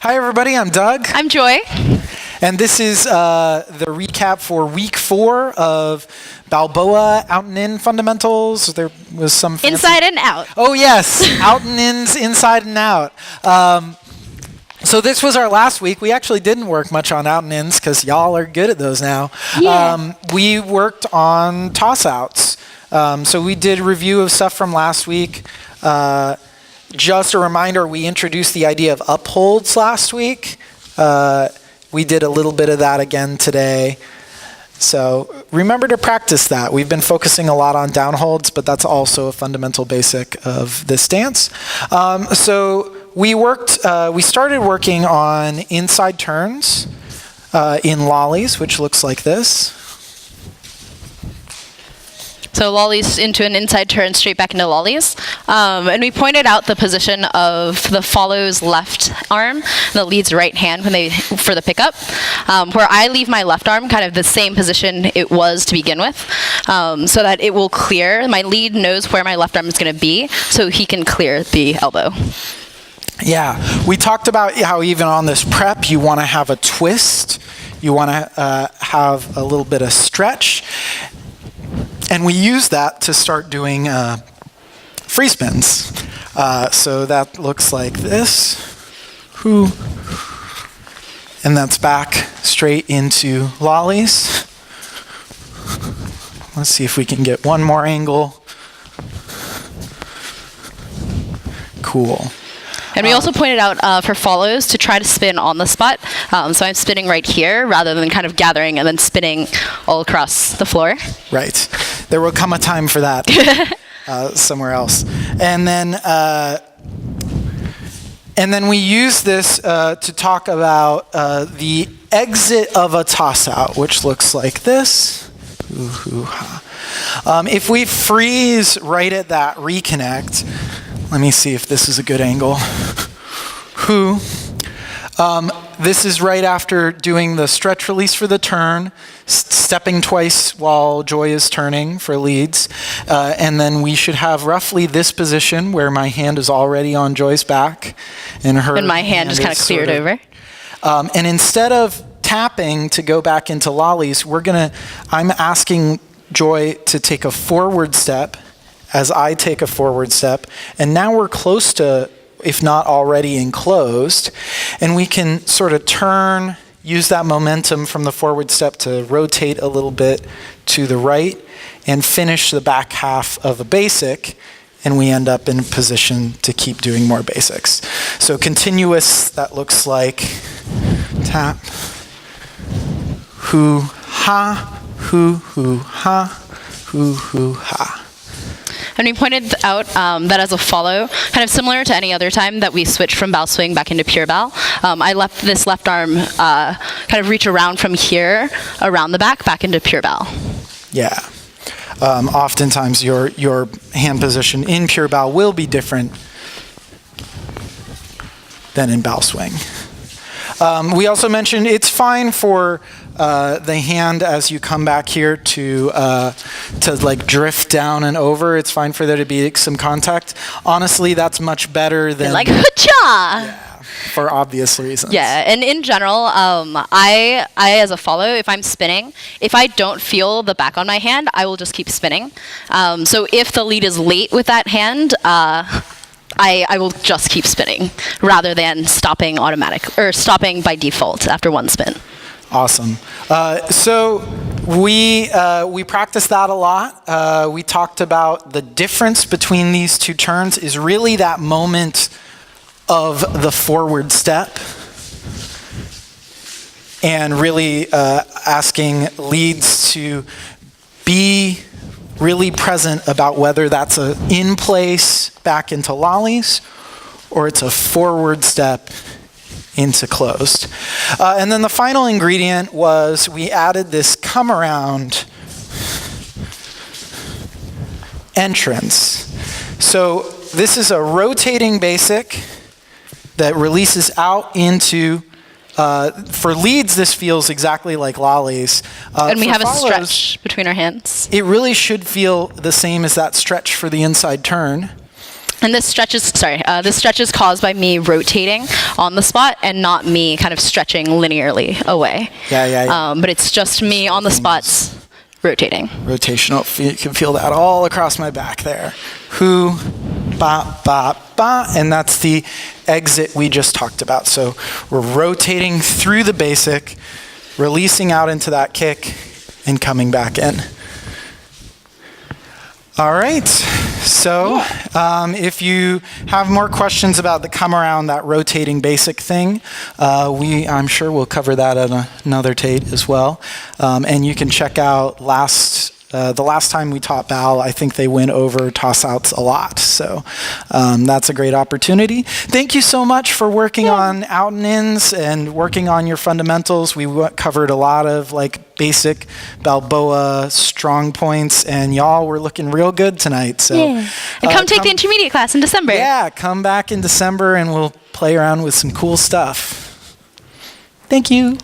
Hi, everybody. I'm Doug. I'm Joy. And this is the recap for week 4 of Balboa out and in fundamentals. There was some fancy... Inside and out. Oh, yes. Out and ins, inside and out. So this was our last week. We actually didn't work much on out and ins because y'all are good at those now. Yeah. We worked on toss-outs. So we did review of stuff from last week. Just a reminder, we introduced the idea of upholds last week. We did a little bit of that again today. So remember to practice that. We've been focusing a lot on downholds, but that's also a fundamental basic of this dance. So we started working on inside turns in lollies, which looks like this. So lollies into an inside turn, straight back into lollies. And we pointed out the position of the follow's left arm and the lead's right hand for the pickup, where I leave my left arm kind of the same position it was to begin with, so that it will clear. My lead knows where my left arm is going to be, so he can clear the elbow. Yeah, we talked about how even on this prep, you want to have a twist. You want to have a little bit of stretch. And we use that to start doing free spins. So that looks like this. And that's back straight into lollies. Let's see if we can get one more angle. Cool. And we also pointed out for follows to try to spin on the spot. So I'm spinning right here rather than kind of gathering and then spinning all across the floor. Right. There will come a time for that somewhere else. And then we use this to talk about the exit of a toss-out, which looks like this. If we freeze right at that reconnect, let me see if this is a good angle. This is right after doing the stretch release for the turn, stepping twice while Joy is turning for leads. And then we should have roughly this position where my hand is already on Joy's back. And my hand just kind of cleared over. And instead of tapping to go back into lollies, I'm asking Joy to take a forward step as I take a forward step. And now we're close to, if not already enclosed, and we can sort of turn, use that momentum from the forward step to rotate a little bit to the right and finish the back half of a basic, and we end up in a position to keep doing more basics. So continuous, that looks like tap, hoo, ha, hoo, hoo, ha, hoo, hoo, ha. And we pointed out that as a follow, kind of similar to any other time that we switched from bow swing back into pure bow, I left this left arm kind of reach around from here, around the back into pure bow. Yeah. Oftentimes your hand position in pure bow will be different than in bow swing. We also mentioned it's fine for the hand as you come back here to like drift down and over. It's fine for there to be some contact. Honestly, that's much better than like ha-cha! Yeah, for obvious reasons. Yeah, and in general, I as a follow, if I'm spinning, if I don't feel the back on my hand, I will just keep spinning. So if the lead is late with that hand, I will just keep spinning rather than stopping by default after one spin. Awesome. So we practiced that a lot. We talked about the difference between these two turns is really that moment of the forward step and really asking leads to be really present about whether that's a in place back into lollies or it's a forward step into closed. And then the final ingredient was we added this come around entrance. So this is a rotating basic that releases out into for leads, this feels exactly like lollies. And we have a stretch between our hands. It really should feel the same as that stretch for the inside turn. And this stretch is caused by me rotating on the spot and not me kind of stretching linearly away. Yeah. But it's just me on the spots rotating. Rotational. You can feel that all across my back there. Hu, ba, ba, ba. And that's the exit we just talked about. So we're rotating through the basic, releasing out into that kick, and coming back in. All right, so if you have more questions about the come around, that rotating basic thing, I'm sure we'll cover that at another Tate as well. And you can check out the last time we taught Bal, I think they went over toss outs a lot. So that's a great opportunity. Thank you so much for working on out and ins and working on your fundamentals. We covered a lot of basic Balboa strong points, and y'all were looking real good tonight. So And come take the intermediate class in December. Yeah, come back in December and we'll play around with some cool stuff. Thank you.